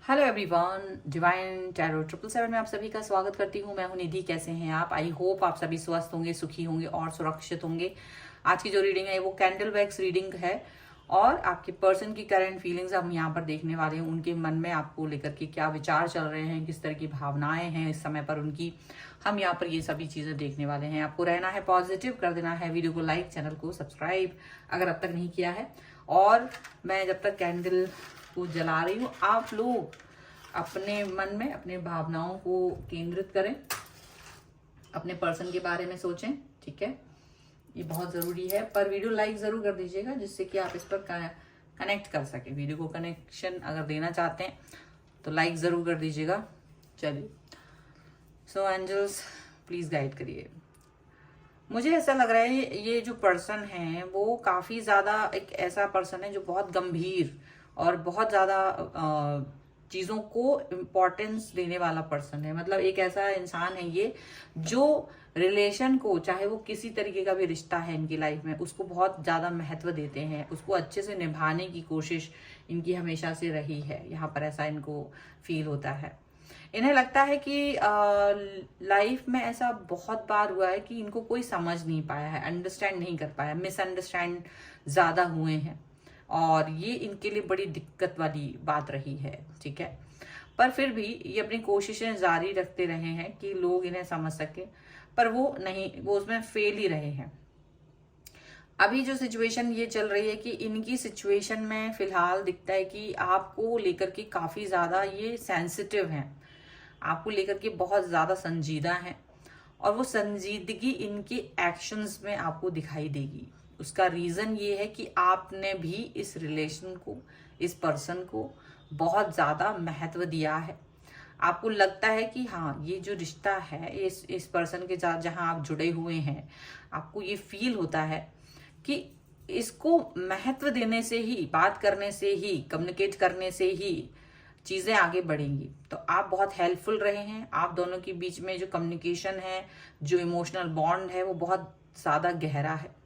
Hello everyone, divine tarot 777 में आप सभी का स्वागत करती हूँ। मैं हूँ निधि। कैसे हैं आप? आई होप आप सभी स्वस्थ होंगे, सुखी होंगे और सुरक्षित होंगे। आज की जो रीडिंग है वो कैंडल वैक्स रीडिंग है और आपके पर्सन की करंट फीलिंग्स हम यहाँ पर देखने वाले हैं। उनके मन में आपको लेकर के क्या विचार चल रहे हैं, किस तरह की भावनाएं हैं इस समय पर उनकी, हम यहाँ पर ये सभी चीजें देखने वाले हैं। आपको रहना है पॉजिटिव, कर देना है वीडियो को लाइक, चैनल को सब्सक्राइब अगर अब तक नहीं किया है। और मैं जब तक कैंडल को जला रही हूँ, आप लोग अपने मन में अपने भावनाओं को केंद्रित करें, अपने पर्सन के बारे में सोचें। ठीक है, ये बहुत जरूरी है। पर वीडियो लाइक जरूर कर दीजिएगा जिससे कि आप इस पर कनेक्ट कर सके। वीडियो को कनेक्शन अगर देना चाहते हैं तो लाइक जरूर कर दीजिएगा। चलिए, सो एंजल्स प्लीज गाइड करिए। मुझे ऐसा लग रहा है ये जो पर्सन है वो काफी ज्यादा एक ऐसा पर्सन है जो बहुत गंभीर और बहुत ज्यादा चीजों को इम्पोर्टेंस देने वाला पर्सन है। मतलब एक ऐसा इंसान है ये जो रिलेशन को, चाहे वो किसी तरीके का भी रिश्ता है इनकी लाइफ में, उसको बहुत ज्यादा महत्व देते हैं, उसको अच्छे से निभाने की कोशिश इनकी हमेशा से रही है। यहाँ पर ऐसा इनको फील होता है। इन्हें लगता है कि लाइफ में ऐसा बहुत बार हुआ है कि इनको कोई समझ नहीं पाया है, अंडरस्टैंड नहीं कर पाया, मिसअंडरस्टैंड ज्यादा हुए हैं और ये इनके लिए बड़ी दिक्कत वाली बात रही है। ठीक है, पर फिर भी ये अपनी कोशिशें जारी रखते रहे हैं कि लोग इन्हें समझ सके, पर वो नहीं, वो उसमें फेल ही रहे हैं। अभी जो सिचुएशन ये चल रही है कि इनकी सिचुएशन में फिलहाल दिखता है कि आपको लेकर के काफी ज्यादा ये सेंसिटिव हैं, आपको लेकर के बहुत ज्यादा संजीदा हैं और वो संजीदगी इनके एक्शंस में आपको दिखाई देगी। उसका रीजन ये है कि आपने भी इस रिलेशन को, इस पर्सन को बहुत ज्यादा महत्व दिया है। आपको लगता है कि हाँ, ये जो रिश्ता है इस पर्सन के साथ जहां आप जुड़े हुए हैं, आपको ये फील होता है कि इसको महत्व देने से ही, बात करने से ही, कम्युनिकेट करने से ही चीजें आगे बढ़ेंगी। तो आप बहुत हेल्पफुल रहे हैं। आप दोनों के बीच में जो कम्युनिकेशन है, जो इमोशनल बॉन्ड है, वो बहुत ज्यादा गहरा है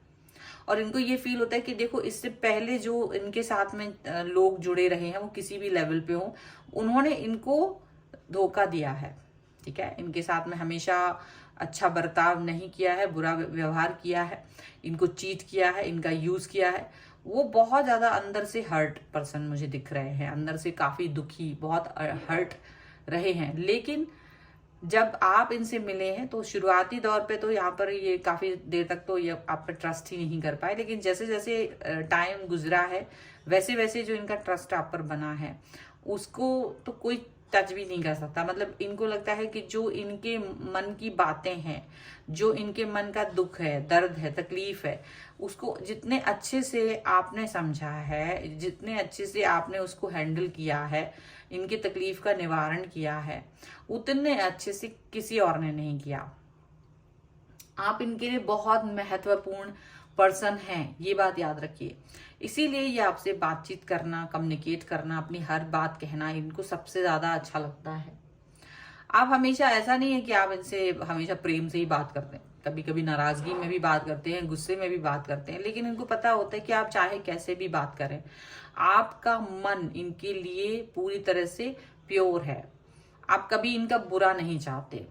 और इनको ये फील होता है कि देखो, इससे पहले जो इनके साथ में लोग जुड़े रहे हैं, वो किसी भी लेवल पे हो, उन्होंने इनको धोखा दिया है। ठीक है, इनके साथ में हमेशा अच्छा बर्ताव नहीं किया है, बुरा व्यवहार किया है, इनको चीट किया है, इनका यूज किया है। वो बहुत ज्यादा अंदर से हर्ट पर्सन मुझे दिख रहे हैं, अंदर से काफी दुखी, बहुत हर्ट रहे हैं। लेकिन जब आप इनसे मिले हैं तो शुरुआती दौर पे तो यहाँ पर ये काफी देर तक तो ये आप पर ट्रस्ट ही नहीं कर पाए, लेकिन जैसे जैसे टाइम गुजरा है वैसे वैसे जो इनका ट्रस्ट आप पर बना है उसको तो कोई टच भी नहीं कर सकता। मतलब इनको लगता है कि जो इनके मन की बातें हैं, जो इनके मन का दुख है, दर्द है, तकलीफ है, उसको जितने अच्छे से आपने समझा है, जितने अच्छे से आपने उसको हैंडल किया है, इनकी तकलीफ का निवारण किया है, उतने अच्छे से किसी और ने नहीं किया। आप इनके लिए बहुत महत्वपूर्ण पर्सन हैं, ये बात याद रखिए। इसीलिए ये आपसे बातचीत करना, कम्युनिकेट करना, अपनी हर बात कहना इनको सबसे ज्यादा अच्छा लगता है। आप हमेशा, ऐसा नहीं है कि आप इनसे हमेशा प्रेम से ही बात करते हैं, कभी कभी नाराजगी में भी बात करते हैं, गुस्से में भी बात करते हैं, लेकिन इनको पता होता है कि आप चाहे कैसे भी बात करें, आपका मन इनके लिए पूरी तरह से प्योर है। आप कभी इनका बुरा नहीं चाहते।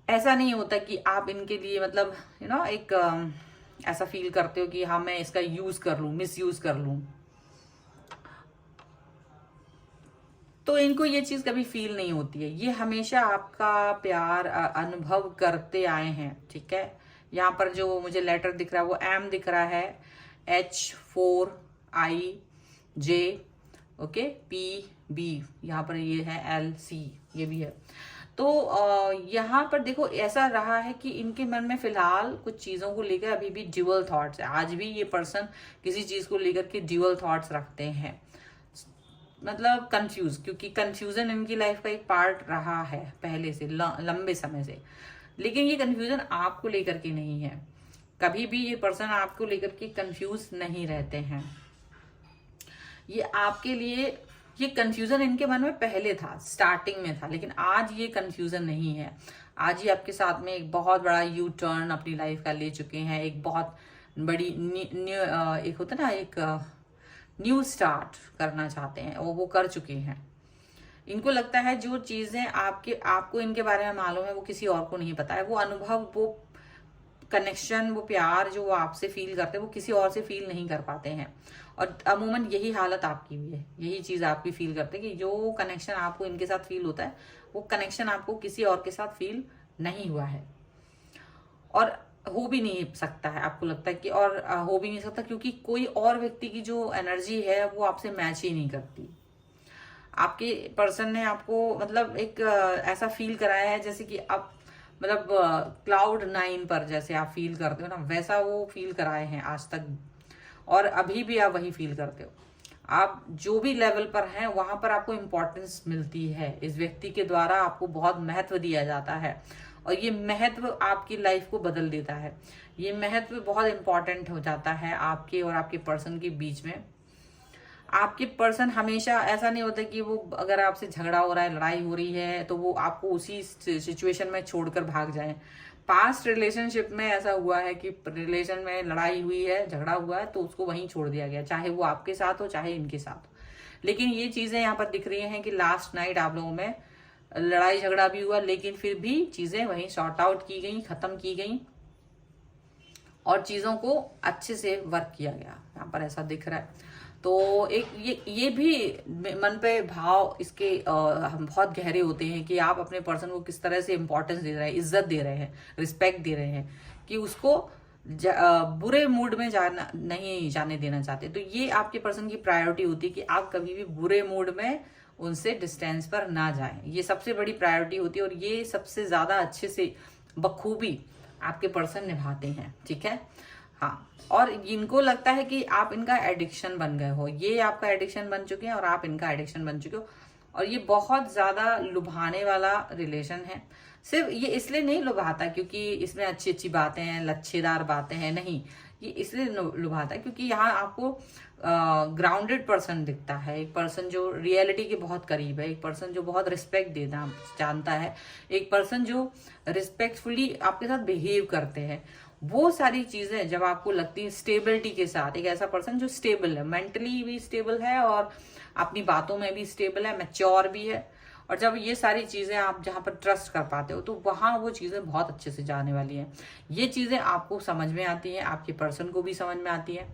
ऐसा नहीं होता कि आप इनके लिए, मतलब एक ऐसा फील करते हो कि हाँ, मैं इसका यूज कर लूं, मिस यूज कर लूं। तो इनको ये चीज कभी फील नहीं होती है। ये हमेशा आपका प्यार अनुभव करते आए हैं। ठीक है, यहाँ पर जो मुझे लेटर दिख रहा है वो एम दिख रहा है, H4IJ, ओके, PB, यहाँ पर ये है LC, ये भी है। तो यहाँ पर देखो, ऐसा रहा है कि इनके मन में फिलहाल कुछ चीजों को लेकर अभी भी ड्यूअल थॉट्स है। आज भी ये पर्सन किसी चीज को लेकर के ड्यूअल थॉट्स रखते हैं, मतलब कंफ्यूज, क्योंकि कंफ्यूजन इनकी लाइफ का एक पार्ट रहा है पहले से, लंबे समय से। लेकिन ये कंफ्यूजन आपको लेकर के नहीं है। कभी भी ये पर्सन आपको लेकर के कंफ्यूज नहीं रहते हैं। ये आपके लिए, ये कंफ्यूजन इनके मन में पहले था, स्टार्टिंग में था, लेकिन आज ये कंफ्यूजन नहीं है। आज ये आपके साथ में एक बहुत बड़ा यू टर्न अपनी लाइफ का ले चुके हैं। एक बहुत बड़ी एक होता ना, एक न्यू स्टार्ट करना चाहते हैं, वो कर चुके हैं। इनको लगता है जो चीजें आपको इनके बारे में मालूम है वो किसी और को नहीं पता है। वो अनुभव, वो कनेक्शन, वो प्यार जो वो आपसे फील करते हैं वो किसी और से फील नहीं कर पाते हैं। और अमूमन यही हालत आपकी भी है, यही चीज आपकी फील करते हैं कि जो कनेक्शन आपको इनके साथ फील होता है वो कनेक्शन आपको किसी और के साथ फील नहीं हुआ है, और हो भी नहीं सकता है। आपको लगता है कि और हो भी नहीं सकता, क्योंकि कोई और व्यक्ति की जो एनर्जी है वो आपसे मैच ही नहीं करती। आपके पर्सन ने आपको मतलब एक ऐसा फील कराया है जैसे कि आप मतलब क्लाउड 9 पर जैसे आप फील करते हो ना, वैसा वो फील कराए हैं आज तक, और अभी भी आप वही फील करते हो। आप जो भी लेवल पर हैं वहां पर आपको इम्पोर्टेंस मिलती है, इस व्यक्ति के द्वारा आपको बहुत महत्व दिया जाता है, और ये महत्व आपकी लाइफ को बदल देता है। ये महत्व बहुत इंपॉर्टेंट हो जाता है आपके और आपके पर्सन के बीच में। आपके पर्सन हमेशा ऐसा नहीं होता कि वो अगर आपसे झगड़ा हो रहा है, लड़ाई हो रही है, तो वो आपको उसी सिचुएशन में छोड़कर भाग जाए। पास्ट रिलेशनशिप में ऐसा हुआ है कि रिलेशन में लड़ाई हुई है, झगड़ा हुआ है, तो उसको वहीं छोड़ दिया गया, चाहे वो आपके साथ हो चाहे इनके साथ हो। लेकिन ये चीजें यहाँ पर दिख रही हैं कि लास्ट नाइट आप लोगों में लड़ाई झगड़ा भी हुआ, लेकिन फिर भी चीजें वहीं सॉर्ट आउट की गई, खत्म की गई, और चीजों को अच्छे से वर्क किया गया। यहाँ पर ऐसा दिख रहा है। तो एक ये भी मन पे भाव इसके बहुत गहरे होते हैं कि आप अपने पर्सन को किस तरह से इंपॉर्टेंस दे रहे हैं, इज्जत दे रहे हैं, रिस्पेक्ट दे रहे हैं, कि उसको बुरे मूड में नहीं जाने देना चाहते। तो ये आपके पर्सन की प्रायोरिटी होती है कि आप कभी भी बुरे मूड में उनसे डिस्टेंस पर ना जाएं। ये सबसे बड़ी प्रायोरिटी होती है, और ये सबसे ज्यादा अच्छे से बखूबी आपके पर्सन निभाते हैं। ठीक है, हाँ। और इनको लगता है कि आप इनका एडिक्शन बन गए हो, ये आपका एडिक्शन बन चुके हैं और आप इनका एडिक्शन बन चुके हो। और ये बहुत ज्यादा लुभाने वाला रिलेशन है। सिर्फ ये इसलिए नहीं लुभाता क्योंकि इसमें अच्छी अच्छी बातें हैं, लच्छेदार बातें हैं, नहीं, ये इसलिए लुभाता है क्योंकि यहाँ आपको ग्राउंडेड पर्सन दिखता है। एक पर्सन जो रियलिटी के बहुत करीब है, एक पर्सन जो बहुत रिस्पेक्ट देना जानता है, एक पर्सन जो रिस्पेक्टफुली आपके साथ बिहेव करते हैं। वो सारी चीजें जब आपको लगती है स्टेबिलिटी के साथ, एक ऐसा पर्सन जो स्टेबल है, मेंटली भी स्टेबल है और अपनी बातों में भी स्टेबल है, मैच्योर भी है, और जब ये सारी चीजें आप जहां पर ट्रस्ट कर पाते हो तो वहां वो चीजें बहुत अच्छे से जाने वाली हैं। ये चीजें आपको समझ में आती हैं, आपके पर्सन को भी समझ में आती है,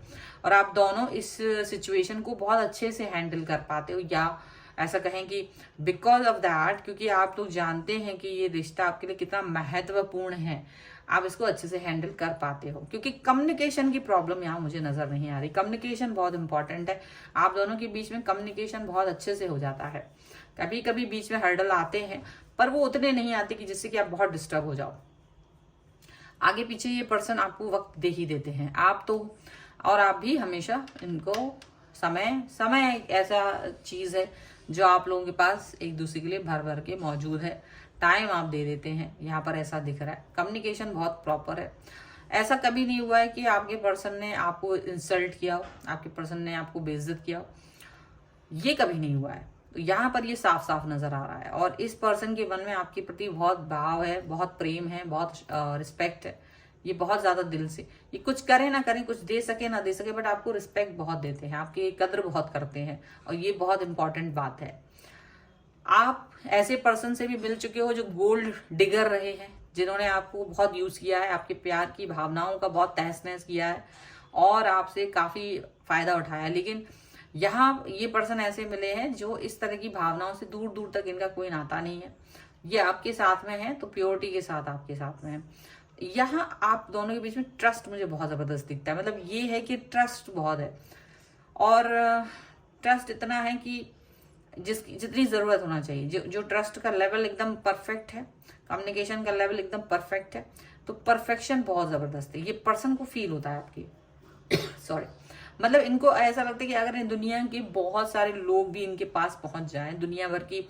और आप दोनों इस सिचुएशन को बहुत अच्छे से हैंडल कर पाते हो। या ऐसा कहें कि बिकॉज ऑफ दैट, क्योंकि आप लोग जानते हैं कि ये रिश्ता आपके लिए कितना महत्वपूर्ण है, आप इसको अच्छे से हैंडल कर पाते हो। क्योंकि कम्युनिकेशन की प्रॉब्लम यहाँ मुझे नजर नहीं आ रही। कम्युनिकेशन बहुत इंपॉर्टेंट है, आप दोनों के बीच में कम्युनिकेशन बहुत अच्छे से हो जाता है। कभी कभी बीच में हर्डल आते हैं, पर वो उतने नहीं आते कि जिससे कि आप बहुत डिस्टर्ब हो जाओ। आगे पीछे ये पर्सन आपको वक्त दे ही देते हैं, आप तो, और आप भी हमेशा इनको समय एक ऐसा चीज है जो आप लोगों के पास एक दूसरे के लिए भर भर के मौजूद है। टाइम आप दे देते हैं, यहाँ पर ऐसा दिख रहा है। कम्युनिकेशन बहुत प्रॉपर है। ऐसा कभी नहीं हुआ है कि आपके पर्सन ने आपको इंसल्ट किया हो, आपके पर्सन ने आपको बेइज्जत किया हो, ये कभी नहीं हुआ है। तो यहाँ पर ये साफ साफ नजर आ रहा है, और इस पर्सन के मन में आपके प्रति बहुत भाव है, बहुत प्रेम है, बहुत रिस्पेक्ट है। ये बहुत ज्यादा दिल से, ये कुछ करे ना करें, कुछ दे सके ना दे सके, बट आपको रिस्पेक्ट बहुत देते हैं, आपकी कद्र बहुत करते हैं, और ये बहुत इंपॉर्टेंट बात है। आप ऐसे पर्सन से भी मिल चुके हो जो गोल्ड डिगर रहे हैं, जिन्होंने आपको बहुत यूज किया है, आपके प्यार की भावनाओं का बहुत तहस नहस किया है, और आपसे काफी फायदा उठाया। लेकिन यहाँ ये पर्सन ऐसे मिले हैं जो इस तरह की भावनाओं से दूर दूर तक इनका कोई नाता नहीं है। ये आपके साथ में है तो प्योरिटी के साथ आपके साथ में है। यहाँ आप दोनों के बीच में ट्रस्ट मुझे बहुत जबरदस्त दिखता है। मतलब ये है कि ट्रस्ट बहुत है, और ट्रस्ट इतना है कि जितनी जरूरत होना चाहिए। जो ट्रस्ट का लेवल एकदम परफेक्ट है, कम्युनिकेशन का लेवल एकदम परफेक्ट है, तो परफेक्शन बहुत जबरदस्त है। ये पर्सन को फील होता है आपकी सॉरी, मतलब इनको ऐसा लगता है कि अगर दुनिया के बहुत सारे लोग भी इनके पास पहुंच जाएं, दुनिया भर की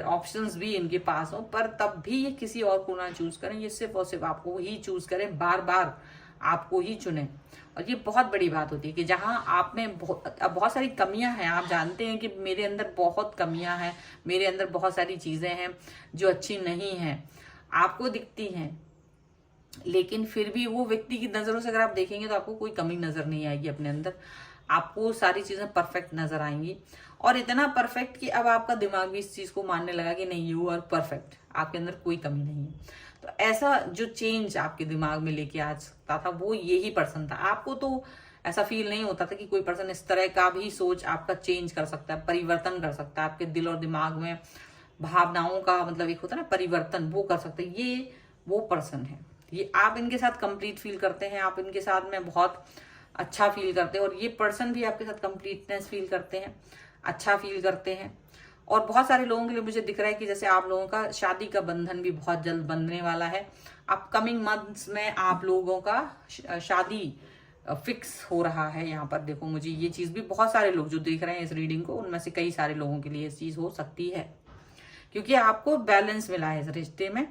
ऑप्शंस भी इनके पास हो, पर तब भी ये किसी और को ना चूज करें, ये सिर्फ और सिर्फ आपको ही चूज करें, बार बार आपको ही चुने। और ये बहुत बड़ी बात होती है कि जहां आप में बहुत सारी कमियां हैं, आप जानते हैं कि मेरे अंदर बहुत कमियां हैं, मेरे अंदर बहुत सारी चीजें हैं जो अच्छी नहीं हैं, आपको दिखती हैं, लेकिन फिर भी वो व्यक्ति की नजरों से अगर आप देखेंगे तो आपको कोई कमी नजर नहीं आएगी अपने अंदर। आपको सारी चीजें परफेक्ट नजर आएंगी, और इतना परफेक्ट कि अब आपका दिमाग भी इस चीज को मानने लगा कि नहीं, यू आर परफेक्ट, आपके अंदर कोई कमी नहीं है। तो ऐसा जो चेंज आपके दिमाग में लेके आ सकता था वो यही पर्सन था। आपको तो ऐसा फील नहीं होता था कि कोई पर्सन इस तरह का भी सोच आपका चेंज कर सकता है, परिवर्तन कर सकता है, आपके दिल और दिमाग में भावनाओं का मतलब एक होता है ना परिवर्तन, वो कर सकते हैं। ये वो पर्सन है, ये आप इनके साथ कंप्लीट फील करते हैं, आप इनके साथ में बहुत अच्छा फील करते हैं, और ये पर्सन भी आपके साथ कंप्लीटनेस फील करते हैं, अच्छा फील करते हैं। और बहुत सारे लोगों के लिए मुझे दिख रहा है कि जैसे आप लोगों का शादी का बंधन भी बहुत जल्द बंधने वाला है। अपकमिंग मंथ्स में आप लोगों का शादी फिक्स हो रहा है। यहाँ पर देखो, मुझे ये चीज भी बहुत सारे लोग जो देख रहे हैं इस रीडिंग को, उनमें से कई सारे लोगों के लिए इस चीज हो सकती है, क्योंकि आपको बैलेंस मिला है इस रिश्ते में,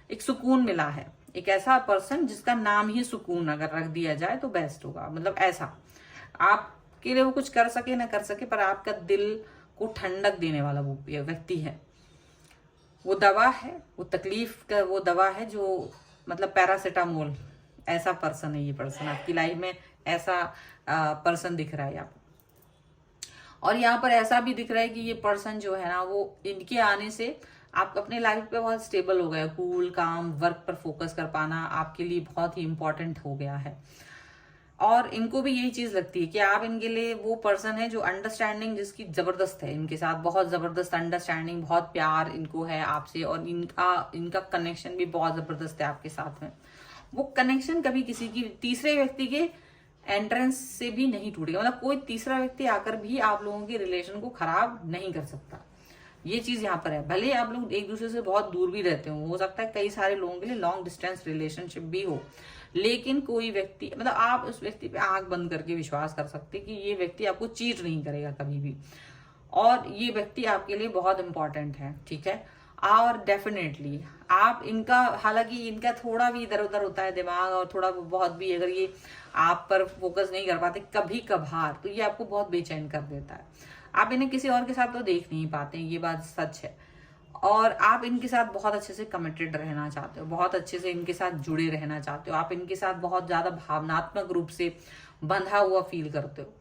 एक सुकून मिला है। एक ऐसा पर्सन जिसका नाम ही सुकून अगर रख दिया जाए तो बेस्ट होगा। मतलब ऐसा आपके लिए वो कुछ कर सके ना कर सके, पर आपका दिल को ठंडक देने वाला वो व्यक्ति है। वो दवा है, वो तकलीफ का वो दवा है जो मतलब पैरासिटामोल, ऐसा पर्सन है ये पर्सन आपकी लाइफ में। ऐसा पर्सन दिख रहा है आपको। और यहाँ पर ऐसा भी दिख रहा है कि ये पर्सन जो है ना, वो इनके आने से आप अपने लाइफ पे बहुत स्टेबल हो गए। कूल काम वर्क पर फोकस कर पाना आपके लिए बहुत ही इंपॉर्टेंट हो गया है। और इनको भी यही चीज लगती है कि आप इनके लिए वो पर्सन है जो अंडरस्टैंडिंग जिसकी जबरदस्त है, इनके साथ बहुत जबरदस्त अंडरस्टैंडिंग, बहुत प्यार इनको है आपसे, और इनका कनेक्शन भी बहुत जबरदस्त है आपके साथ में। वो कनेक्शन कभी किसी की तीसरे व्यक्ति के एंट्रेंस से भी नहीं टूटेगा। मतलब कोई तीसरा व्यक्ति आकर भी आप लोगों के रिलेशन को खराब नहीं कर सकता। ये चीज यहाँ पर है। भले आप लोग एक दूसरे से बहुत दूर भी रहते हो सकता है कई सारे लोगों के लिए लॉन्ग डिस्टेंस रिलेशनशिप भी हो, लेकिन कोई व्यक्ति मतलब आप उस व्यक्ति पे आंख बंद करके विश्वास कर सकते कि ये व्यक्ति आपको चीट नहीं करेगा कभी भी, और ये व्यक्ति आपके लिए बहुत इंपॉर्टेंट है। ठीक है, और डेफिनेटली आप इनका, हालांकि इनका थोड़ा भी इधर उधर होता है दिमाग, और थोड़ा बहुत भी अगर ये आप पर फोकस नहीं कर पाते कभी कभार, तो ये आपको बहुत बेचैन कर देता है। आप इन्हें किसी और के साथ तो देख नहीं पाते, ये बात सच है। और आप इनके साथ बहुत अच्छे से कमिटेड रहना चाहते हो, बहुत अच्छे से इनके साथ जुड़े रहना चाहते हो, आप इनके साथ बहुत ज्यादा भावनात्मक रूप से बंधा हुआ फील करते हो,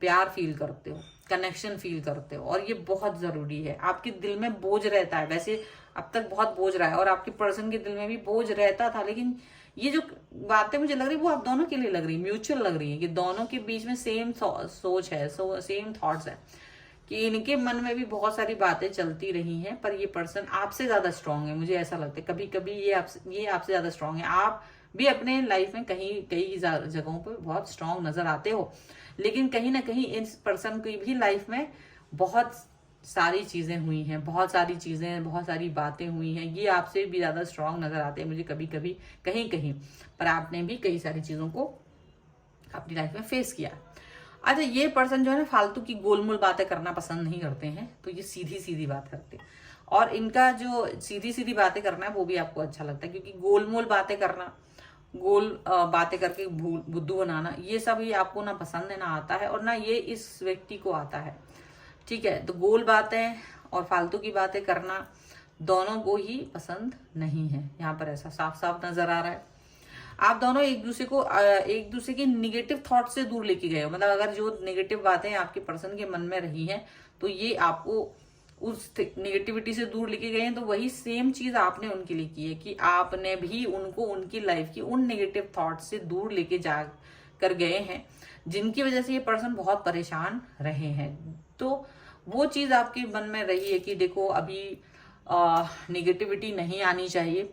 प्यार फील करते हो, कनेक्शन फील करते हो, और ये बहुत जरूरी है। आपके दिल में बोझ रहता है, वैसे अब तक बहुत बोझ रहा है, और आपके पर्सन के दिल में भी बोझ रहता था, लेकिन ये जो बातें मुझे लग रही है वो आप दोनों के लिए लग रही है, म्यूचुअल लग रही है, कि दोनों के बीच में सेम सोच है, सेम थॉट्स है, कि इनके मन में भी बहुत सारी बातें चलती रही हैं, पर ये पर्सन आपसे ज्यादा स्ट्रांग है। मुझे ऐसा लगता है कभी कभी ये आपसे ज्यादा स्ट्रांग है। आप भी अपने लाइफ में कई जगहों पर बहुत स्ट्रांग नजर आते हो, लेकिन कहीं ना कहीं इस पर्सन की भी लाइफ में बहुत सारी चीजें हुई हैं, बहुत सारी बातें हुई हैं। ये आपसे भी ज्यादा स्ट्रांग नजर आते हैं मुझे कभी कभी, कहीं कहीं, पर आपने भी कई सारी चीजों को अपनी लाइफ में फेस किया। अच्छा, ये पर्सन जो है ना फालतू की गोलमोल बातें करना पसंद नहीं करते हैं, तो ये सीधी सीधी बात करते हैं, और इनका जो सीधी सीधी बातें करना है वो भी आपको अच्छा लगता है, क्योंकि गोलमोल बातें करना, बातें करके बुद्धू बनाना, ये सब ये आपको ना पसंद है, ना आता है, और ना ये इस व्यक्ति को आता है। ठीक है, तो गोल बातें और फालतू की बातें करना दोनों को ही पसंद नहीं है। यहाँ पर ऐसा साफ साफ नजर आ रहा है। आप दोनों एक दूसरे के निगेटिव थॉट से दूर लेके गए हो। मतलब अगर जो निगेटिव बातें आपके पर्सन के मन में रही हैं, तो ये आपको उस निगेटिविटी से दूर लेके गए हैं, तो वही सेम चीज आपने उनके लिए की है, कि आपने भी उनको उनकी लाइफ की उन निगेटिव थॉट से दूर लेके जा कर गए हैं, जिनकी वजह से ये पर्सन बहुत परेशान रहे हैं। तो वो चीज आपके मन में रही है कि देखो अभी निगेटिविटी नहीं आनी चाहिए,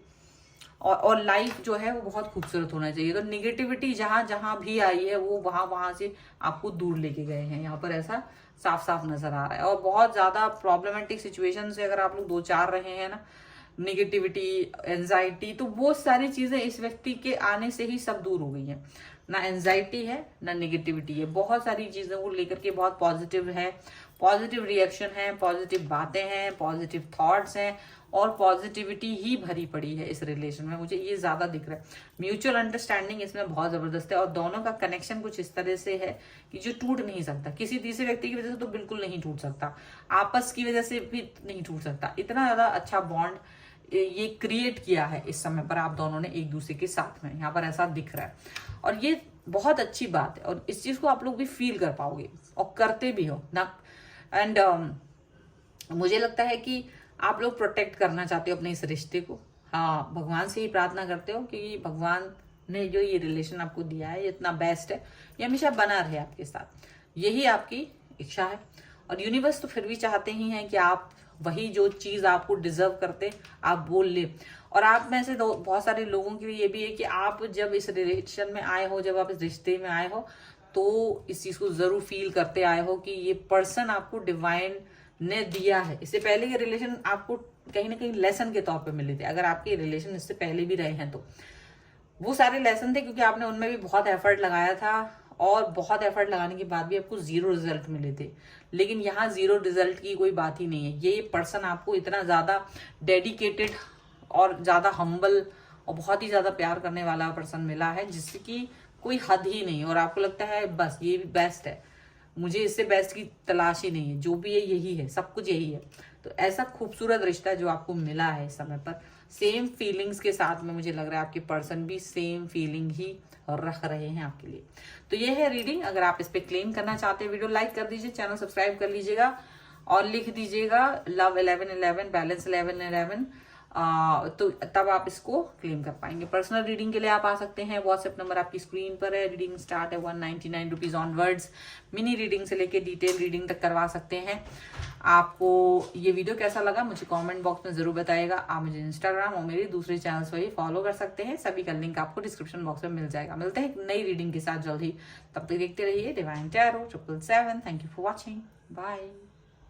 और लाइफ जो है वो बहुत खूबसूरत होना चाहिए। तो निगेटिविटी जहां जहां भी आई है वो वहां से आपको दूर लेके गए हैं। यहाँ पर ऐसा साफ साफ नजर आ रहा है। और बहुत ज्यादा प्रॉब्लमेटिक सिचुएशन से अगर आप लोग दो चार रहे हैं ना, निगेटिविटी, एंजाइटी, तो वो सारी चीजें इस व्यक्ति के आने से ही सब दूर हो गई हैं। ना एंजाइटी है ना निगेटिविटी है, बहुत सारी चीजों को लेकर के बहुत पॉजिटिव है, पॉजिटिव रिएक्शन है, पॉजिटिव बातें हैं, पॉजिटिव थॉट्स हैं, और पॉजिटिविटी ही भरी पड़ी है इस रिलेशन में। मुझे ये ज्यादा दिख रहा है। म्यूचुअल अंडरस्टैंडिंग इसमें बहुत जबरदस्त है, और दोनों का कनेक्शन कुछ इस तरह से है कि जो टूट नहीं सकता। किसी तीसरे व्यक्ति की वजह से तो बिल्कुल नहीं टूट सकता, आपस की वजह से भी नहीं टूट सकता। इतना ज्यादा अच्छा बॉन्ड ये क्रिएट किया है इस समय पर आप दोनों ने एक दूसरे के साथ में, यहाँ पर ऐसा दिख रहा है। और ये बहुत अच्छी बात है और इस चीज को आप लोग भी फील कर पाओगे और करते भी हो ना। एंड मुझे लगता है कि आप लोग प्रोटेक्ट करना चाहते हो अपने इस रिश्ते को। हाँ, भगवान से ही प्रार्थना करते हो कि भगवान ने जो ये रिलेशन आपको दिया है ये इतना बेस्ट है, ये हमेशा बना रहे आपके साथ, यही आपकी इच्छा है। और यूनिवर्स तो फिर भी चाहते ही हैं कि आप वही जो चीज आपको डिजर्व करते आप बोल ले। और आप में से बहुत सारे लोगों के लिए ये भी है कि आप जब इस रिलेशन में आए हो, जब आप इस रिश्ते में आए हो, तो इस चीज को जरूर फील करते आए हो कि ये पर्सन आपको डिवाइन ने दिया है। इससे पहले ये रिलेशन आपको कहीं ना कहीं लेसन के तौर पे मिले थे, अगर आपके रिलेशन इससे पहले भी रहे हैं तो वो सारे लेसन थे, क्योंकि आपने उनमें भी बहुत एफर्ट लगाया था और बहुत एफर्ट लगाने के बाद भी आपको 0 रिजल्ट मिले थे। लेकिन यहाँ 0 रिजल्ट की कोई बात ही नहीं है। ये पर्सन आपको इतना ज्यादा डेडिकेटेड और ज्यादा हम्बल और बहुत ही ज्यादा प्यार करने वाला पर्सन मिला है जिसकी कोई हद ही नहीं, और आपको लगता है बस ये बेस्ट है, मुझे इससे बेस्ट की तलाश ही नहीं है, जो भी है यही है, सब कुछ यही है। तो ऐसा खूबसूरत रिश्ता जो आपको मिला है इस समय पर, सेम फीलिंग्स के साथ में मुझे लग रहा है आपके पर्सन भी सेम फीलिंग ही रख रहे हैं आपके लिए। तो ये है रीडिंग। अगर आप इस पे क्लेम करना चाहते हैं, वीडियो लाइक कर दीजिए, चैनल सब्सक्राइब कर लीजिएगा और लिख दीजिएगा लव 1111 बैलेंस 1111, तो तब आप इसको क्लेम कर पाएंगे। पर्सनल रीडिंग के लिए आप आ सकते हैं, व्हाट्सएप नंबर आपकी स्क्रीन पर है। रीडिंग स्टार्ट है 199 रुपीज ऑनवर्ड्स। मिनी रीडिंग से लेके डिटेल रीडिंग तक करवा सकते हैं। आपको ये वीडियो कैसा लगा मुझे कमेंट बॉक्स में जरूर बताइएगा। आप मुझे इंस्टाग्राम और मेरे दूसरे चैनल्स पर भी फॉलो कर सकते हैं, सभी का लिंक आपको डिस्क्रिप्शन बॉक्स में मिल जाएगा। मिलते हैं एक नई रीडिंग के साथ जल्द ही, तब तक देखते रहिए divine tarot 777। Thank you for watching, bye.